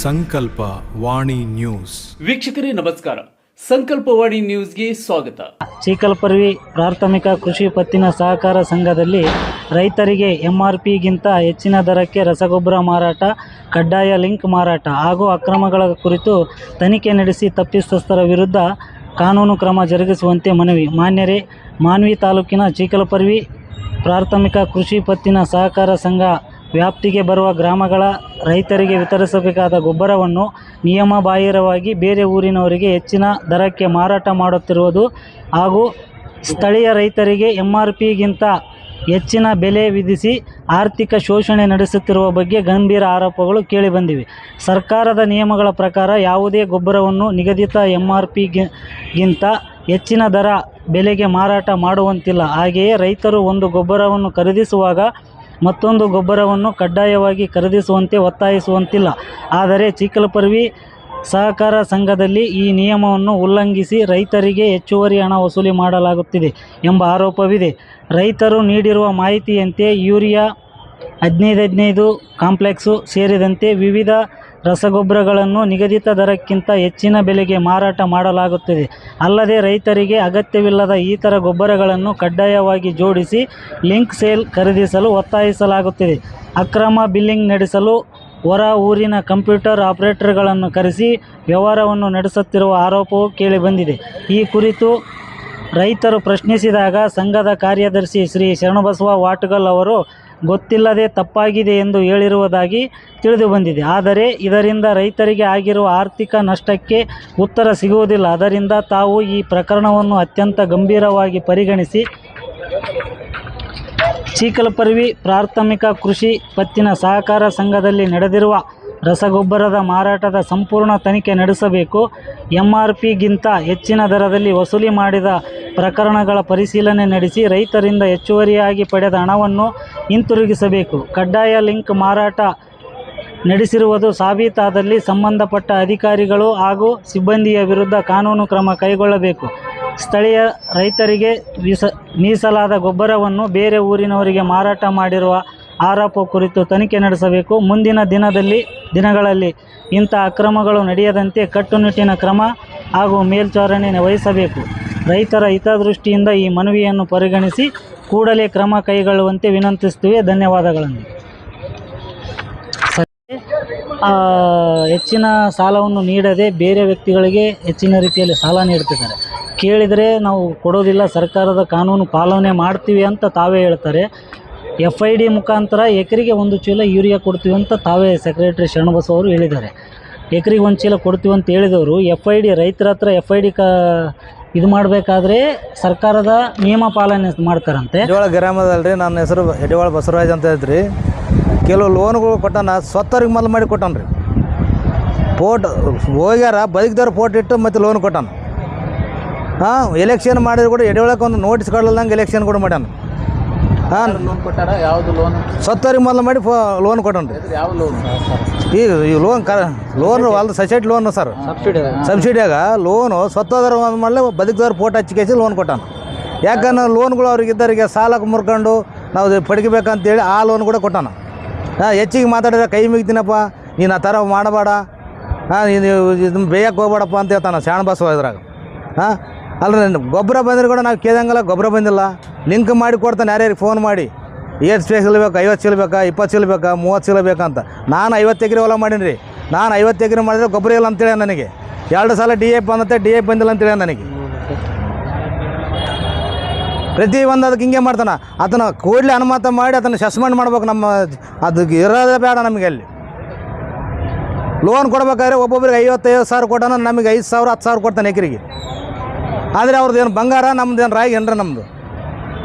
ಸಂಕಲ್ಪ ವಾಣಿ ನ್ಯೂಸ್ ವೀಕ್ಷಕರೇ ನಮಸ್ಕಾರ. ಸಂಕಲ್ಪವಾಣಿ ನ್ಯೂಸ್ಗೆ ಸ್ವಾಗತ. ಚೀಕಲಪರ್ವಿ ಪ್ರಾಥಮಿಕ ಕೃಷಿ ಪತ್ತಿನ ಸಹಕಾರ ಸಂಘದಲ್ಲಿ ರೈತರಿಗೆ MRPಗಿಂತ ಹೆಚ್ಚಿನ ದರಕ್ಕೆ ರಸಗೊಬ್ಬರ ಮಾರಾಟ, ಕಡ್ಡಾಯ ಲಿಂಕ್ ಮಾರಾಟ ಹಾಗೂ ಅಕ್ರಮಗಳ ಕುರಿತು ತನಿಖೆ ನಡೆಸಿ ತಪ್ಪಿತಸ್ಥರ ವಿರುದ್ಧ ಕಾನೂನು ಕ್ರಮ ಜರುಗಿಸುವಂತೆ ಮನವಿ. ಮಾನ್ಯರೇ, ಮಾನ್ವಿ ತಾಲೂಕಿನ ಚೀಕಲಪರ್ವಿ ಪ್ರಾಥಮಿಕ ಕೃಷಿ ಪತ್ತಿನ ಸಹಕಾರ ಸಂಘ ವ್ಯಾಪ್ತಿಗೆ ಬರುವ ಗ್ರಾಮಗಳ ರೈತರಿಗೆ ವಿತರಿಸಬೇಕಾದ ಗೊಬ್ಬರವನ್ನು ನಿಯಮಬಾಹಿರವಾಗಿ ಬೇರೆ ಊರಿನವರಿಗೆ ಹೆಚ್ಚಿನ ದರಕ್ಕೆ ಮಾರಾಟ ಮಾಡುತ್ತಿರುವುದು ಹಾಗೂ ಸ್ಥಳೀಯ ರೈತರಿಗೆ MRPಗಿಂತ ಹೆಚ್ಚಿನ ಬೆಲೆ ವಿಧಿಸಿ ಆರ್ಥಿಕ ಶೋಷಣೆ ನಡೆಸುತ್ತಿರುವ ಬಗ್ಗೆ ಗಂಭೀರ ಆರೋಪಗಳು ಕೇಳಿಬಂದಿವೆ. ಸರ್ಕಾರದ ನಿಯಮಗಳ ಪ್ರಕಾರ ಯಾವುದೇ ಗೊಬ್ಬರವನ್ನು ನಿಗದಿತ MRPಗಿಂತ ಹೆಚ್ಚಿನ ದರ ಬೆಲೆಗೆ ಮಾರಾಟ ಮಾಡುವಂತಿಲ್ಲ. ಹಾಗೆಯೇ ರೈತರು ಒಂದು ಗೊಬ್ಬರವನ್ನು ಖರೀದಿಸುವಾಗ ಮತ್ತೊಂದು ಗೊಬ್ಬರವನ್ನು ಕಡ್ಡಾಯವಾಗಿ ಖರೀದಿಸುವಂತೆ ಒತ್ತಾಯಿಸುವಂತಿಲ್ಲ. ಆದರೆ ಚೀಕಲಪರ್ವಿ ಸಹಕಾರ ಸಂಘದಲ್ಲಿ ಈ ನಿಯಮವನ್ನು ಉಲ್ಲಂಘಿಸಿ ರೈತರಿಗೆ ಹೆಚ್ಚುವರಿ ಹಣ ವಸೂಲಿ ಮಾಡಲಾಗುತ್ತಿದೆ ಎಂಬ ಆರೋಪವಿದೆ. ರೈತರು ನೀಡಿರುವ ಮಾಹಿತಿಯಂತೆ ಯೂರಿಯಾ 15 ಕಾಂಪ್ಲೆಕ್ಸು ಸೇರಿದಂತೆ ವಿವಿಧ ರಸಗೊಬ್ಬರಗಳನ್ನು ನಿಗದಿತ ದರಕ್ಕಿಂತ ಹೆಚ್ಚಿನ ಬೆಲೆಗೆ ಮಾರಾಟ ಮಾಡಲಾಗುತ್ತದೆ. ಅಲ್ಲದೆ ರೈತರಿಗೆ ಅಗತ್ಯವಿಲ್ಲದ ಇತರ ಗೊಬ್ಬರಗಳನ್ನು ಕಡ್ಡಾಯವಾಗಿ ಜೋಡಿಸಿ ಲಿಂಕ್ ಸೇಲ್ ಖರೀದಿಸಲು ಒತ್ತಾಯಿಸಲಾಗುತ್ತಿದೆ. ಅಕ್ರಮ ಬಿಲ್ಲಿಂಗ್ ನಡೆಸಲು ಹೊರ ಊರಿನ ಕಂಪ್ಯೂಟರ್ ಆಪರೇಟರ್ಗಳನ್ನು ಕರೆಸಿ ವ್ಯವಹಾರವನ್ನು ನಡೆಸುತ್ತಿರುವ ಆರೋಪವೂ ಕೇಳಿಬಂದಿದೆ. ಈ ಕುರಿತು ರೈತರು ಪ್ರಶ್ನಿಸಿದಾಗ ಸಂಘದ ಕಾರ್ಯದರ್ಶಿ ಶ್ರೀ ಶರಣಬಸವ ವಾಟಗಲ್ ಅವರು ಗೊತ್ತಿಲ್ಲದೆ ತಪ್ಪಾಗಿದೆ ಎಂದು ಹೇಳಿರುವುದಾಗಿ ತಿಳಿದುಬಂದಿದೆ. ಆದರೆ ಇದರಿಂದ ರೈತರಿಗೆ ಆಗಿರುವ ಆರ್ಥಿಕ ನಷ್ಟಕ್ಕೆ ಉತ್ತರ ಸಿಗುವುದಿಲ್ಲ. ಅದರಿಂದ ತಾವು ಈ ಪ್ರಕರಣವನ್ನು ಅತ್ಯಂತ ಗಂಭೀರವಾಗಿ ಪರಿಗಣಿಸಿ ಚೀಕಲಪರ್ವಿ ಪ್ರಾಥಮಿಕ ಕೃಷಿ ಪತ್ತಿನ ಸಹಕಾರ ಸಂಘದಲ್ಲಿ ನಡೆದಿರುವ ರಸಗೊಬ್ಬರದ ಮಾರಾಟದ ಸಂಪೂರ್ಣ ತನಿಖೆ ನಡೆಸಬೇಕು. MRPಗಿಂತ ಹೆಚ್ಚಿನ ದರದಲ್ಲಿ ವಸೂಲಿ ಮಾಡಿದ ಪ್ರಕರಣಗಳ ಪರಿಶೀಲನೆ ನಡೆಸಿ ರೈತರಿಂದ ಹೆಚ್ಚುವರಿಯಾಗಿ ಪಡೆದ ಹಣವನ್ನು ಹಿಂತಿರುಗಿಸಬೇಕು. ಕಡ್ಡಾಯ ಲಿಂಕ್ ಮಾರಾಟ ನಡೆಸಿರುವುದು ಸಾಬೀತಾದಲ್ಲಿ ಸಂಬಂಧಪಟ್ಟ ಅಧಿಕಾರಿಗಳು ಹಾಗೂ ಸಿಬ್ಬಂದಿಯ ವಿರುದ್ಧ ಕಾನೂನು ಕ್ರಮ ಕೈಗೊಳ್ಳಬೇಕು. ಸ್ಥಳೀಯ ರೈತರಿಗೆ ಮೀಸಲಾದ ಗೊಬ್ಬರವನ್ನು ಬೇರೆ ಊರಿನವರಿಗೆ ಮಾರಾಟ ಮಾಡಿರುವ ಆರೋಪ ಕುರಿತು ತನಿಖೆ ನಡೆಸಬೇಕು. ಮುಂದಿನ ದಿನಗಳಲ್ಲಿ ಇಂಥ ಅಕ್ರಮಗಳು ನಡೆಯದಂತೆ ಕಟ್ಟುನಿಟ್ಟಿನ ಕ್ರಮ ಹಾಗೂ ಮೇಲ್ವಿಚಾರಣೆ ವಹಿಸಬೇಕು. ರೈತರ ಹಿತದೃಷ್ಟಿಯಿಂದ ಈ ಮನವಿಯನ್ನು ಪರಿಗಣಿಸಿ ಕೂಡಲೇ ಕ್ರಮ ಕೈಗೊಳ್ಳುವಂತೆ ವಿನಂತಿಸುತ್ತೇವೆ. ಧನ್ಯವಾದಗಳನ್ನು. ಹೆಚ್ಚಿನ ಸಾಲವನ್ನು ನೀಡದೆ ಬೇರೆ ವ್ಯಕ್ತಿಗಳಿಗೆ ಹೆಚ್ಚಿನ ರೀತಿಯಲ್ಲಿ ಸಾಲ ನೀಡ್ತಿದ್ದಾರೆ. ಕೇಳಿದರೆ ನಾವು ಕೊಡೋದಿಲ್ಲ, ಸರ್ಕಾರದ ಕಾನೂನು ಪಾಲನೆ ಮಾಡ್ತೀವಿ ಅಂತ ತಾವೇ ಹೇಳ್ತಾರೆ. FID ಮುಖಾಂತರ ಎಕರೆಗೆ 1 ಚೀಲ ಯೂರಿಯಾ ಕೊಡ್ತೀವಿ ಅಂತ ತಾವೇ ಸೆಕ್ರೆಟರಿ ಶರಣಬಸವ ಅವರು ಹೇಳಿದ್ದಾರೆ. ಎಕರೆಗೆ 1 ಚೀಲ ಕೊಡ್ತೀವಿ ಅಂತ ಹೇಳಿದವರು FID ರೈತರ ಹತ್ರ FID ಇದು ಮಾಡಬೇಕಾದ್ರೆ ಸರ್ಕಾರದ ನಿಯಮ ಪಾಲನೆ ಮಾಡ್ತಾರಂತೆ. ಎಡಿವಾಳ ಗ್ರಾಮದಲ್ರಿ, ನನ್ನ ಹೆಸರು ಎಡಿವಾಳ ಬಸವರಾಜ್ ಅಂತ ಹೇಳ್ರಿ. ಕೆಲವು ಲೋನ್ಗಳು ಕೊಟ್ಟಾನ, ಸ್ವತ್ತವ್ರಿಗೆ ಮೊದಲು ಮಾಡಿ ಕೊಟ್ಟಾನ ರೀ. ಫೋಟ್ ಹೋಗ್ಯಾರ ಬದುಕಿದವ್ರು ಫೋಟ್ ಇಟ್ಟು ಮತ್ತು ಲೋನ್ ಕೊಟ್ಟಾನ. ಎಲೆಕ್ಷನ್ ಮಾಡಿದ್ರು ಕೂಡ ಎಡಿವಾಳಕ್ಕೆ ಒಂದು ನೋಟಿಸ್ ಕೊಡಲ್ದಂಗೆ ಎಲೆಕ್ಷನ್ ಕೂಡ ಮಾಡ್ಯಾನ. ಲೋನ್ ಕೊಟ್ಟಾರ? ಯಾವುದು ಲೋನ್? ಸ್ವತ್ತವ್ರಿಗೆ ಮೊದಲು ಮಾಡಿ ಲೋನ್ ಕೊಟ್ಟಾನ ರೀ. ಯಾವ ಲೋನ್? ಈ ಲೋನ್ ಅಲ್ದು ಸೊಸೈಟಿ ಲೋನ್ ಸರ್, ಸಬ್ಸಿಡಿಯಾಗ ಲೋನು ಸ್ವತ್ತದವ್ರು ಮಾಡಲೇ ಬದುಕಿದವ್ರು ಫೋಟೋ ಹಚ್ಚಿಕೇಸಿ ಲೋನ್ ಕೊಟ್ಟಾನ. ಯಾಕಂದ್ರೆ ಲೋನ್ಗಳು ಅವ್ರಿಗಿದ್ದವರಿಗೆ ಸಾಲಕ್ಕೆ ಮುರ್ಕೊಂಡು ನಾವು ಪಡ್ಕಬೇಕಂತೇಳಿ ಆ ಲೋನ್ ಕೂಡ ಕೊಟ್ಟಾನ. ಹೆಚ್ಚಿಗೆ ಮಾತಾಡಿದ್ರೆ ಕೈ ಮುಗಿತೀನಪ್ಪ, ನೀನು ಆ ಥರ ಮಾಡಬೇಡ, ನೀನು ಇದನ್ನು ಬೇಯಕ್ಕೆ ಹೋಗ್ಬೇಡಪ್ಪ ಅಂತ ಹೇಳ್ತಾನೆ ಶರಣಬಸವ ಇದ್ರಾಗ. ಅಲ್ಲ, ಗೊಬ್ಬರ ಬಂದರೆ ಕೂಡ ನಾವು ಕೇಳಂಗಲ್ಲ, ಗೊಬ್ಬರ ಬಂದಿಲ್ಲ. ಲಿಂಕ್ ಮಾಡಿ ಕೊಡ್ತಾನೆ ಯಾರ್ಯಾರಿಗೆ ಫೋನ್ ಮಾಡಿ, 8 ಚೀಲ ಬೇಕಾ, 50 ಚೀಲ ಬೇಕಾ, 20 ಚೀಲ ಬೇಕಾ, 30 ಚೀಲ ಬೇಕಂತ. ನಾನು 50 ಎಕರೆ ಹೊಲ ಮಾಡೀನಿ ರೀ. ನಾನು 50 ಎಕರೆ ಮಾಡಿದ್ರೆ ಗೊಬ್ಬರ ಇಲ್ಲ ಅಂತೇಳಿ ನನಗೆ 2 ಸಲ DAP ಬಂದತ್ತೆ, DAP ಬಂದಿಲ್ಲ ಅಂತೇಳಿ ನನಗೆ. ಪ್ರತಿ ಒಂದು ಅದಕ್ಕೆ ಹಿಂಗೆ ಮಾಡ್ತಾನೆ. ಅದನ್ನು ಕೂಡಲೇ ಅನುಮತ ಮಾಡಿ ಅದನ್ನು ಸಸ್ಪೆಂಡ್ ಮಾಡ್ಬೇಕು. ನಮ್ಮ ಅದಕ್ಕೆ ಇರೋದೇ ಬೇಡ ನಮಗೆ. ಅಲ್ಲಿ ಲೋನ್ ಕೊಡ್ಬೇಕಾದ್ರೆ ಒಬ್ಬೊಬ್ರಿಗೆ 55,000 ಕೊಟ್ಟಾನ, ನಮಗೆ 5,000 10,000 ಕೊಡ್ತಾನೆ ಎಕರೆಗೆ. ಆದರೆ ಅವ್ರದ್ದು ಏನು ಬಂಗಾರ, ನಮ್ದು ಏನು ರಾಗಿ ಏನ್ರ ನಮ್ಮದು.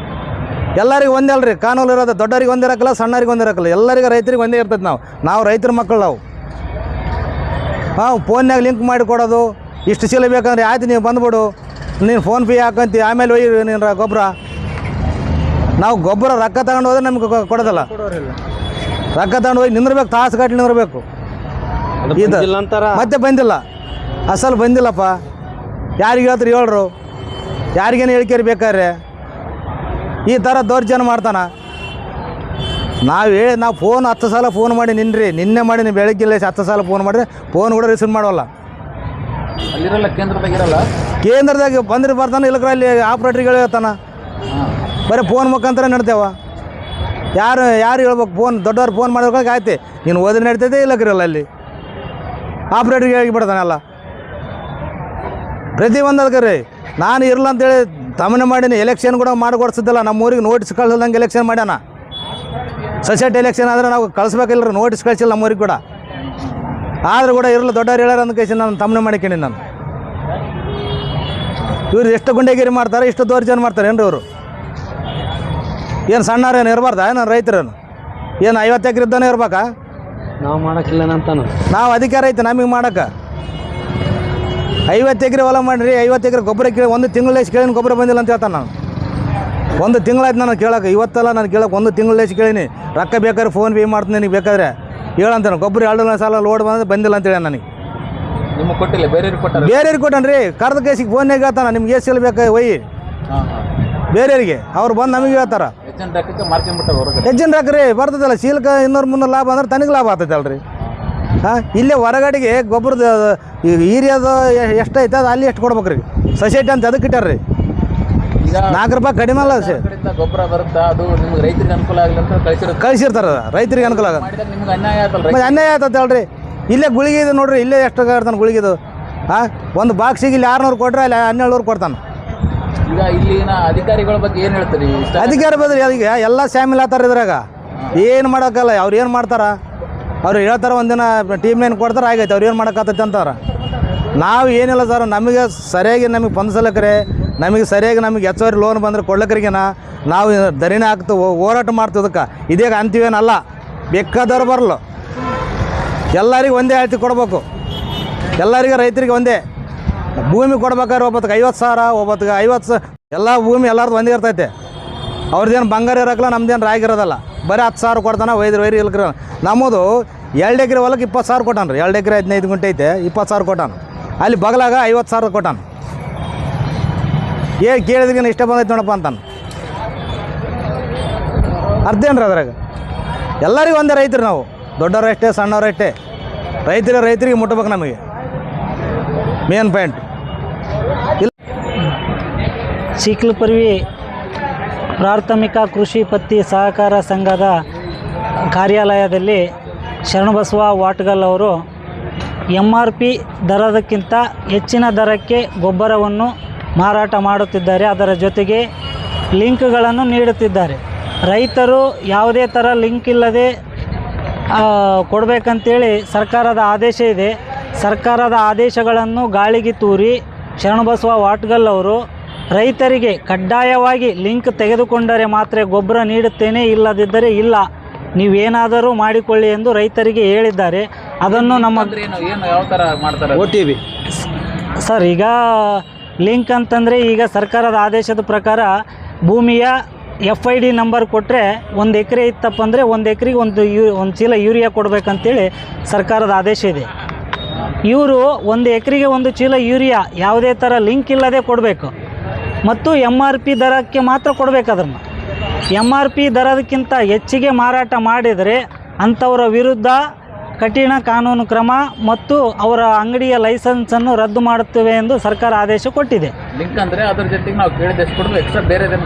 ಎಲ್ಲರಿಗೆ ಒಂದೇ ಅಲ್ರಿ ಕಾನೂನು ಇರೋದು. ದೊಡ್ಡರಿಗೆ ಒಂದೇ ಇರೋಕ್ಕಲ್ಲ, ಸಣ್ಣರಿಗೆ ಒಂದೇ ಇರೋಕ್ಕಲ್ಲ, ಎಲ್ಲರಿಗೆ ರೈತರಿಗೆ ಒಂದೇ ಇರ್ತೈತೆ. ನಾವು ರೈತರ ಮಕ್ಕಳು. ನಾವು ಫೋನ್ಯಾಗ ಲಿಂಕ್ ಮಾಡಿ ಕೊಡೋದು. ಇಷ್ಟು ಚೀಲ ಬೇಕಂದ್ರೆ ಆಯ್ತು ನೀವು ಬಂದ್ಬಿಡು, ನೀನು ಫೋನ್ ಪೇ ಹಾಕಂತೀವಿ, ಆಮೇಲೆ ಒಯ್ಯಿ ನೀನು ಗೊಬ್ಬರ. ನಾವು ಗೊಬ್ಬರ ರೊಕ್ಕ ತಗೊಂಡು ಹೋದ್ರೆ ನಮ್ಗೆ ಕೊಡೋದಲ್ಲ. ರೊಕ್ಕ ತಗೊಂಡು ಹೋಗಿ ನಿಂದಿರ್ಬೇಕು, ತಾಸು ಗಟ್ಟಲೆ ನಿಂದಿರ್ಬೇಕು. ಮತ್ತೆ ಬಂದಿಲ್ಲ, ಅಸಲು ಬಂದಿಲ್ಲಪ್ಪ. ಯಾರಿಗೆ ಹೇಳ್ತಾರೆ ಹೇಳ್ರು, ಯಾರಿಗೇನು ಹೇಳ್ಕೇರಿ ಬೇಕಾದ್ರೆ ಈ ಥರ ದೌರ್ಜನ್ಯ ಮಾಡ್ತಾನೆ. ನಾವು ಫೋನ್ 10 ಸಲ ಫೋನ್ ಮಾಡಿ ನಿನ್ನೆ ಮಾಡಿ ನೀವು ಬೆಳಗ್ಗೆ 10 ಸಲ ಫೋನ್ ಮಾಡಿದ್ರೆ ಫೋನ್ ಕೂಡ ರಿಸೀವ್ ಮಾಡೋಲ್ಲ. ಅಲ್ಲಿರಲ್ಲ, ಕೇಂದ್ರದಾಗ ಇರಲ್ಲ. ಕೇಂದ್ರದಾಗ ಬಂದ್ರೆ ಬರ್ತಾನೆ, ಇಲ್ಲಕ್ರ ಅಲ್ಲಿ ಆಪ್ರೇಟ್ರಿಗೆ ಹೇಳ್ತಾನ. ಬರೀ ಫೋನ್ ಮುಖಾಂತರ ನಡ್ತೇವ. ಯಾರು ಹೇಳ್ಬೇಕು, ಫೋನ್ ದೊಡ್ಡವ್ರು ಫೋನ್ ಮಾಡೋಕೆ ಆಯ್ತು, ನೀನು ಓದಿ ನಡೀತೈತೆ ಇಲ್ಲಕ್ಕಿರಲ್ಲ. ಅಲ್ಲಿ ಆಪ್ರೇಟ್ರಿಗೆ ಹೇಳಿಬಿಡ್ತಾನೆಲ್ಲ ಪ್ರತಿಯೊಂದು. ಅದಕ್ಕೆ ರೀ ನಾನು ಇರಲ್ಲ ಅಂತೇಳಿ ತಮನೆ ಮಾಡೀನಿ. ಎಲೆಕ್ಷನ್ ಕೂಡ ಮಾಡಿಕೊಡ್ಸಿದ್ದಲ್ಲ, ನಮ್ಮ ಊರಿಗೆ ನೋಟಿಸ್ ಕಳ್ಸಲ್ದಂಗೆ ಎಲೆಕ್ಷನ್ ಮಾಡ್ಯಾನ. ಸೊಸೈಟಿ ಎಲೆಕ್ಷನ್ ಆದರೆ ನಾವು ಕಳಿಸ್ಬೇಕಿಲ್ಲ, ನೋಟಿಸ್ ಕಳಿಸಿಲ್ಲ ನಮ್ಮೂರಿಗೆ ಕೂಡ. ಆದರೂ ಕೂಡ ಇರಲ್ಲ, ದೊಡ್ಡವ್ರು ಹೇಳ್ಯಾರ ಅಂದ ಕೇಸಿ ನಾನು ತಮ್ಮನೆ ಮಾಡಿದ್ದೀನಿ. ನಾನು ಇವ್ರು ಎಷ್ಟು ಗುಂಡೆಗಿರಿ ಮಾಡ್ತಾರೆ, ಇಷ್ಟು ದೌರ್ಜನ್ಯ ಮಾಡ್ತಾರೆ ಏನ್ರಿ ಇವರು? ಏನು ಸಣ್ಣವ್ರೇನು ಇರಬಾರ್ದಾ? ನಾನು ರೈತರೇನು ಏನು 50 ಎಕರೆ ಇದ್ದಾನೆ ಇರ್ಬೇಕಾ? ನಾವು ಮಾಡೋಕ್ಕಿಲ್ಲ ಅಂತಾನು. ನಾವು ಅಧಿಕಾರ ಐತೆ ನಮಗೆ ಮಾಡೋಕೆ. 50 ಎಕರೆ ಹೊಲ ಮಾಡಿರಿ, 50 ಎಕರೆ ಗೊಬ್ಬರ ಕೇಳಿ 1 ತಿಂಗಳು ಕೇಳಿನ ಗೊಬ್ಬರ ಬಂದಿಲ್ಲ ಅಂತ ಹೇಳ್ತಾನೆ. ನಾನು 1 ತಿಂಗಳಾಯ್ತು ನಾನು ಕೇಳೋಕೆ. ಇವತ್ತೆಲ್ಲ ನಾನು ಕೇಳೋಕೆ 1 ತಿಂಗಳು ಕೇಳೀನಿ. ರೊಕ್ಕ ಬೇಕಾದ್ರೆ ಫೋನ್ ಪೇ ಮಾಡ್ತೀನಿ ನಿನಗೆ ಬೇಕಾದ್ರೆ ಹೇಳಂತಾನೆ. ಗೊಬ್ಬರ 2 ಸಲ ಲೋಡ್ ಬಂದಿಲ್ಲ ಅಂತೇಳಿ ನನಗೆ. ನಿಮಗೆ ಕೊಟ್ಟಿಲ್ಲ, ಬೇರೆಯವ್ರಿಗೆ ಕೊಟ್ಟಾರೆ? ಬೇರೆಯವ್ರಿಗೆ ಕೊಟ್ಟನ್ರಿ. ಕರೆದ ಕೇಸಿಗೆ ಫೋನ್ಯಾಗ ಹೇಳ್ತಾನೆ, ನಿಮ್ಗೆ ಎಷ್ಟು ಸಲ ಬೇಕು ಒಯ್ಯಿ ಬೇರೆಯವರಿಗೆ. ಅವ್ರು ಬಂದು ನಮಗೆ ಹೇಳ್ತಾರೆ. ಹೆಚ್ಚಿನ ರೊಕ್ಕಕ್ಕೆ ಮಾರ್ಕೊಂಡ್ಬಿಟ್ಟಾರೆ ಹೊರಗಡೆ. ಹೆಚ್ಚಿನ ರೊಕ್ಕ ರೀ ಬರ್ತದಲ್ಲ, ಶೀಲಕ 200-300 ಲಾಭ ಅಂದ್ರೆ ತನಗೆ ಲಾಭ ಆಗ್ತೈತಲ್ರಿ. ಇಲ್ಲೇ ಹೊರಗಡೆಗೆ ಗೊಬ್ಬರದ ಹೀರಿಯೋದು ಎಷ್ಟೈತೆ ಅದು ಅಲ್ಲಿ ಎಷ್ಟು ಕೊಡ್ಬೇಕು ರೀ. ಸೊಸೈಟಿ ಅಂತ ಅದಕ್ಕೆ ಇಟ್ಟಾರ್ರಿ. ಈಗ 4 ರೂಪಾಯಿ ಕಡಿಮೆ ಅಲ್ಲ ಸರ್. ಗೊಬ್ಬರ ಬರುತ್ತಾ, ಅದು ನಿಮ್ಗೆ ರೈತರಿಗೆ ಅನುಕೂಲ ಆಗಲಿ ಅಂತ ಕಳಿಸಿರ್ತಾರೆ. ರೈತರಿಗೆ ಅನುಕೂಲ ಆಗ ನಿಮ್ಗೆ ಅನ್ಯಾಯ ಆಯ್ತಲ್ಲ. ಮತ್ತೆ ಅನ್ಯಾಯ ಆಯ್ತದೆ ಹೇಳ್ರಿ. ಇಲ್ಲೇ ಗುಳಿಗೆ ಇದೆ ನೋಡ್ರಿ, ಇಲ್ಲೇ ಎಷ್ಟು ಇರ್ತಾನೆ ಗುಳಿಗೆದು. ಒಂದು ಬಾಕ್ಸಿಗೆ ಇಲ್ಲಿ 600 ಕೊಟ್ಟರೆ ಅಲ್ಲಿ 1700 ಕೊಡ್ತಾನೆ. ಈಗ ಇಲ್ಲಿನ ಅಧಿಕಾರಿಗಳ ಬಗ್ಗೆ ಏನು ಹೇಳ್ತೀರಿ? ಅಧಿಕಾರಿ ಬದ್ರಿ ಈಗ ಎಲ್ಲ ಶಾಮಿಲ್ ಆಗ್ತಾರೆ ಇದ್ರಾಗ. ಏನು ಮಾಡೋಕ್ಕಲ್ಲ. ಅವ್ರು ಏನು ಮಾಡ್ತಾರ? ಅವ್ರು ಹೇಳ್ತಾರೆ, ಒಂದಿನ ಟೀಮ್ ಲೈನ್ ಕೊಡ್ತಾರೆ, ಆಗೈತೆ. ಅವ್ರು ಏನು ಮಾಡೋಕ್ಕಾಗ್ತೈತೆ ಅಂತಾರೆ. ನಾವು ಏನಿಲ್ಲ ಸರ್, ನಮಗೆ ಸರಿಯಾಗಿ ನಮಗೆ ಪಂದ್ಸಲಕ್ರೆ, ನಮಗೆ ಸರಿಯಾಗಿ ನಮಗೆ ಹೆಚ್ಚುವರಿ ಲೋನ್ ಬಂದರೆ ಕೊಡ್ಲಕ್ರಿಗೆನ ನಾವು ದರಿನೇ ಆಗ್ತೀವಿ, ಹೋರಾಟ ಮಾಡ್ತಿದ್ದಕ್ಕೆ. ಇದೇಗ ಅಂತೀವೇನಲ್ಲ, ಬೇಕಾದವ್ರು ಬರಲು. ಎಲ್ಲರಿಗೂ ಒಂದೇ ಹೇಳ್ತಿ ಕೊಡ್ಬೇಕು. ಎಲ್ಲರಿಗೆ ರೈತರಿಗೆ ಒಂದೇ ಭೂಮಿ ಕೊಡ್ಬೇಕಾದ್ರೆ ಒಬ್ಬತ್ತಿಗೆ 50,000, ಒಬ್ಬತ್ತಿಗೆ 50. ಎಲ್ಲ ಭೂಮಿ ಎಲ್ಲರದ್ದು ಒಂದೇ ಇರ್ತೈತೆ. ಅವ್ರದ್ದೇನು ಬಂಗಾರ ಇರೋಕ್ಕಲ್ಲ, ನಮ್ದೇನು ರಾಗಿ ಇರೋದಲ್ಲ. ಬರೀ 10,000 ಕೊಡ್ತಾನೆ, ವೈರಿ ಇಲ್ಕ್ರ. ನಮ್ಮದು 2 ಎಕರೆ ಹೊಲಕ್ಕೆ 20,000 ಕೊಟ್ಟಾನ ರೀ. 2 ಎಕರೆ 15 ಗುಂಟೆ ಐತೆ, 20,000 ಕೊಟ್ಟಾನ. ಅಲ್ಲಿ ಬಗಲಾಗ 50,000 ಕೊಟ್ಟಾನ. ಏನು ಕೇಳಿದ್ರಿಗೇನು ಇಷ್ಟ ಬಂದೈತೆ ನೋಡಪ್ಪ ಅಂತಾನೆ. ಅರ್ಥ ಏನ್ರಿ ಅದ್ರಾಗ? ಎಲ್ಲರಿಗೂ ಒಂದೇ ರೈತರು ನಾವು, ದೊಡ್ಡವರಷ್ಟೇ ಸಣ್ಣವರಷ್ಟೇ. ರೈತರಿಗೆ ಮುಟ್ಬೇಕು ನಮಗೆ ಮೇನ್ ಪಾಯಿಂಟ್. ಚಿಕ್ಲಪರ್ವಿ ಪ್ರಾಥಮಿಕ ಕೃಷಿ ಪತ್ತಿ ಸಹಕಾರ ಸಂಘದ ಕಾರ್ಯಾಲಯದಲ್ಲಿ ಶರಣಬಸವ ವಾಟ್ಗಲ್ ಅವರು MRP ದರದಕ್ಕಿಂತ ಹೆಚ್ಚಿನ ದರಕ್ಕೆ ಗೊಬ್ಬರವನ್ನು ಮಾರಾಟ ಮಾಡುತ್ತಿದ್ದಾರೆ. ಅದರ ಜೊತೆಗೆ ಲಿಂಕ್ಗಳನ್ನು ನೀಡುತ್ತಿದ್ದಾರೆ. ರೈತರು ಯಾವುದೇ ಥರ ಲಿಂಕ್ ಇಲ್ಲದೆ ಕೊಡಬೇಕಂತೇಳಿ ಸರ್ಕಾರದ ಆದೇಶ ಇದೆ. ಸರ್ಕಾರದ ಆದೇಶಗಳನ್ನು ಗಾಳಿಗೆ ತೂರಿ ಶರಣಬಸವ ವಾಟ್ಗಲ್ ಅವರು ರೈತರಿಗೆ ಕಡ್ಡಾಯವಾಗಿ ಲಿಂಕ್ ತೆಗೆದುಕೊಂಡರೆ ಮಾತ್ರ ಗೊಬ್ಬರ ನೀಡುತ್ತೇನೆ, ಇಲ್ಲದಿದ್ದರೆ ಇಲ್ಲ, ನೀವೇನಾದರೂ ಮಾಡಿಕೊಳ್ಳಿ ಎಂದು ರೈತರಿಗೆ ಹೇಳಿದ್ದಾರೆ. ಅದನ್ನು ನಮ್ಮ ಏನು ಯಾವ ಥರ ಮಾಡ್ತಾರೆ? OTP ಸರ್, ಈಗ ಲಿಂಕ್ ಅಂತಂದರೆ ಈಗ ಸರ್ಕಾರದ ಆದೇಶದ ಪ್ರಕಾರ ಭೂಮಿಯ FID ನಂಬರ್ ಕೊಟ್ಟರೆ 1 ಎಕರೆ ಇತ್ತಪ್ಪ ಅಂದರೆ 1 ಎಕರೆಗೆ ಒಂದು ಚೀಲ ಯೂರಿಯಾ ಕೊಡಬೇಕಂತೇಳಿ ಸರ್ಕಾರದ ಆದೇಶ ಇದೆ. ಇವರು 1 ಎಕರೆಗೆ 1 ಚೀಲ ಯೂರಿಯಾ ಯಾವುದೇ ಥರ ಲಿಂಕ್ ಇಲ್ಲದೆ ಕೊಡಬೇಕು ಮತ್ತು MRP ದರಕ್ಕೆ ಮಾತ್ರ ಕೊಡಬೇಕು. ಅದನ್ನು MRP ದರದಕ್ಕಿಂತ ಹೆಚ್ಚಿಗೆ ಮಾರಾಟ ಮಾಡಿದರೆ ಅಂಥವರ ವಿರುದ್ಧ ಕಠಿಣ ಕಾನೂನು ಕ್ರಮ ಮತ್ತು ಅವರ ಅಂಗಡಿಯ ಲೈಸೆನ್ಸನ್ನು ರದ್ದು ಮಾಡುತ್ತೇವೆ ಎಂದು ಸರ್ಕಾರ ಆದೇಶ ಕೊಟ್ಟಿದೆ. ಲಿಂಕ್ ಅಂದರೆ ಅದರ ಜೊತೆಗೆ ನಾವು ಕೇಳಿದಷ್ಟು ಕೊಡಬೇಕು, ಎಕ್ಸ್ಟ್ರಾ ಬೇರೆದೇನು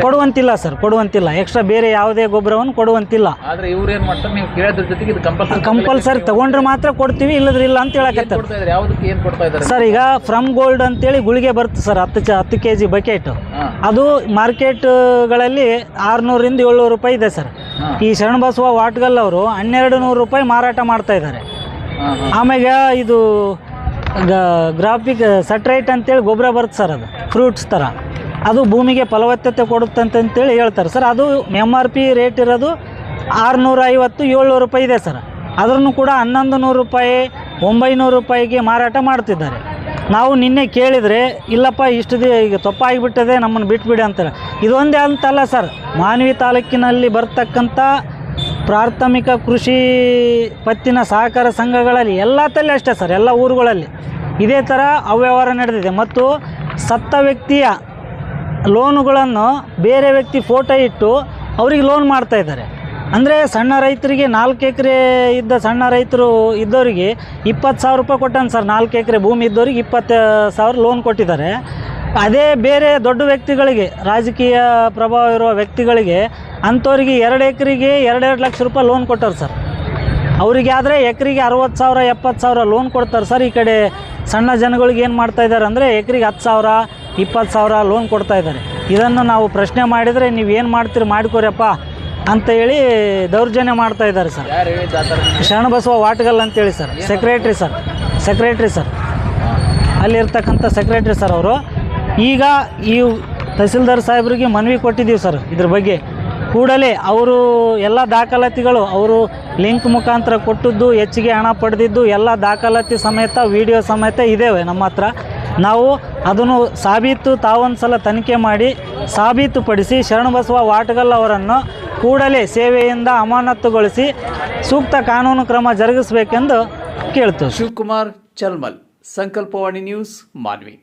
ಕೊಡುವಂತಿಲ್ಲ ಸರ್, ಕೊಡುವಂತಿಲ್ಲ. ಎಕ್ಸ್ಟ್ರಾ ಬೇರೆ ಯಾವುದೇ ಗೊಬ್ಬರವನ್ನು ಕೊಡುವಂತಿಲ್ಲ. ಆದರೆ ಇವ್ರು ಏನು ಮಾಡ್ತಾರೆ, ನೀವು ಕೇಳೋದ್ರ ಜೊತೆಗೆ ಇದು ಕಂಪಲ್ಸರಿ ತೊಗೊಂಡ್ರೆ ಮಾತ್ರ ಕೊಡ್ತೀವಿ, ಇಲ್ಲದ್ರೆ ಇಲ್ಲ ಅಂತ ಹೇಳಕತ್ತಾರೆ. ಯಾವುದಕ್ಕೆ ಏನು ಕೊಡ್ತಾ ಇದ್ದಾರೆ ಸರ್? ಈಗ ಫ್ರಮ್ ಗೋಲ್ಡ್ ಅಂತೇಳಿ ಗುಳಿಗೆ ಬರುತ್ತೆ ಸರ್, 10 kg ಬಕೆಟ್. ಅದು ಮಾರ್ಕೆಟ್ಗಳಲ್ಲಿ 600 ರಿಂದ 700 ರೂಪಾಯಿ ಇದೆ ಸರ್. ಈ ಶರಣಬಸವ ವಾಟ್ಗಲ್ ಅವರು 1200 ರೂಪಾಯಿ ಮಾರಾಟ ಮಾಡ್ತಾ ಇದ್ದಾರೆ. ಆಮ್ಯಾಗ ಇದು ಗ್ರಾಫಿಕ್ ಸಟ್ರೈಟ್ ಅಂತೇಳಿ ಗೊಬ್ಬರ ಬರುತ್ತೆ ಸರ್, ಅದು ಫ್ರೂಟ್ಸ್ ಥರ. ಅದು ಭೂಮಿಗೆ ಫಲವತ್ತತೆ ಕೊಡುತ್ತಂತೇಳಿ ಹೇಳ್ತಾರೆ ಸರ್. ಅದು MRP ರೇಟ್ ಇರೋದು 650-700 ರೂಪಾಯಿ ಇದೆ ಸರ್. ಅದನ್ನು ಕೂಡ 1100 ರೂಪಾಯಿ 900 ರೂಪಾಯಿಗೆ ಮಾರಾಟ ಮಾಡ್ತಿದ್ದಾರೆ. ನಾವು ನಿನ್ನೆ ಕೇಳಿದರೆ ಇಲ್ಲಪ್ಪ ಇಷ್ಟು ಈಗ ತಪ್ಪಾಗಿಬಿಟ್ಟಿದೆ, ನಮ್ಮನ್ನು ಬಿಟ್ಬಿಡಿ ಅಂತಾರೆ. ಇದೊಂದೇ ಅಂತಲ್ಲ ಸರ್, ಮಾನ್ವಿ ತಾಲೂಕಿನಲ್ಲಿ ಬರ್ತಕ್ಕಂಥ ಪ್ರಾಥಮಿಕ ಕೃಷಿ ಪತ್ತಿನ ಸಹಕಾರ ಸಂಘಗಳಲ್ಲಿ ಎಲ್ಲತ್ತಲ್ಲಿ ಅಷ್ಟೇ ಸರ್, ಎಲ್ಲ ಊರುಗಳಲ್ಲಿ ಇದೇ ಥರ ಅವ್ಯವಹಾರ ನಡೆದಿದೆ. ಮತ್ತು ಸತ್ತ ವ್ಯಕ್ತಿಯ ಲೋನುಗಳನ್ನು ಬೇರೆ ವ್ಯಕ್ತಿ ಫೋಟೋ ಇಟ್ಟು ಅವ್ರಿಗೆ ಲೋನ್ ಮಾಡ್ತಾಯಿದ್ದಾರೆ. ಅಂದರೆ ಸಣ್ಣ ರೈತರಿಗೆ 4 ಎಕರೆ ಇದ್ದ ಸಣ್ಣ ರೈತರು ಇದ್ದವರಿಗೆ 20,000 ರೂಪಾಯಿ ಕೊಟ್ಟಾನೆ ಸರ್. 4 ಎಕರೆ ಭೂಮಿ ಇದ್ದವರಿಗೆ 20,000 ಲೋನ್ ಕೊಟ್ಟಿದ್ದಾರೆ. ಅದೇ ಬೇರೆ ದೊಡ್ಡ ವ್ಯಕ್ತಿಗಳಿಗೆ, ರಾಜಕೀಯ ಪ್ರಭಾವ ಇರುವ ವ್ಯಕ್ತಿಗಳಿಗೆ, ಅಂಥವ್ರಿಗೆ 2 ಎಕರೆಗೆ 2.5 ಲಕ್ಷ ರೂಪಾಯಿ ಲೋನ್ ಕೊಟ್ಟಾರೆ ಸರ್. ಅವರಿಗೆ ಆದರೆ ಎಕರೆಗೆ 60,000 70,000 ಲೋನ್ ಕೊಡ್ತಾರೆ ಸರ್. ಈ ಕಡೆ ಸಣ್ಣ ಜನಗಳಿಗೆ ಏನು ಮಾಡ್ತಾ ಇದ್ದಾರೆ ಅಂದರೆ ಎಕರೆಗೆ 10,000 20,000 ಲೋನ್ ಕೊಡ್ತಾ ಇದ್ದಾರೆ. ಇದನ್ನು ನಾವು ಪ್ರಶ್ನೆ ಮಾಡಿದರೆ ನೀವು ಏನು ಮಾಡ್ತೀರಿ ಮಾಡಿಕೊರಿಯಪ್ಪ ಅಂತ ಹೇಳಿ ದೌರ್ಜನ್ಯ ಮಾಡ್ತಾ ಇದ್ದಾರೆ ಸರ್. ಯಾರು ಹೇಳಿದ್ದು ಆ ಥರ ನಿಮ್ಗೆ? ಶರಣಬಸವ ವಾಟಗಲ್ ಅಂತೇಳಿ ಸರ್, ಸೆಕ್ರೆಟ್ರಿ ಸರ್ ಅಲ್ಲಿರ್ತಕ್ಕಂಥ ಸೆಕ್ರೆಟ್ರಿ ಸರ್ ಅವರು. ಈಗ ಈ ತಹಸೀಲ್ದಾರ್ ಸಾಹೇಬ್ರಿಗೆ ಮನವಿ ಕೊಟ್ಟಿದ್ದೀವಿ ಸರ್. ಇದ್ರ ಬಗ್ಗೆ ಕೂಡಲೇ ಅವರು ಎಲ್ಲ ದಾಖಲಾತಿಗಳು, ಅವರು ಲಿಂಕ್ ಮುಖಾಂತರ ಕೊಟ್ಟದ್ದು, ಹೆಚ್ಚಿಗೆ ಹಣ ಪಡೆದಿದ್ದು ಎಲ್ಲ ದಾಖಲಾತಿ ಸಮೇತ ವಿಡಿಯೋ ಸಮೇತ ಇದ್ದೇವೆ ನಮ್ಮ ಹತ್ರ. ನಾವು ಅದನ್ನು ತಾವೊಂದು ಸಲ ತನಿಖೆ ಮಾಡಿ ಸಾಬೀತುಪಡಿಸಿ ಶರಣಬಸವ ವಾಟಗಲ್ ಅವರನ್ನು ಕೂಡಲೇ ಸೇವೆಯಿಂದ ಅಮಾನತುಗೊಳಿಸಿ ಸೂಕ್ತ ಕಾನೂನು ಕ್ರಮ ಜರುಗಿಸಬೇಕೆಂದು ಕೇಳ್ತೇವೆ. ಶಿವಕುಮಾರ್ ಚಲ್ಮಲ್, ಸಂಕಲ್ಪವಾಣಿ ನ್ಯೂಸ್, ಮಾನ್ವಿ.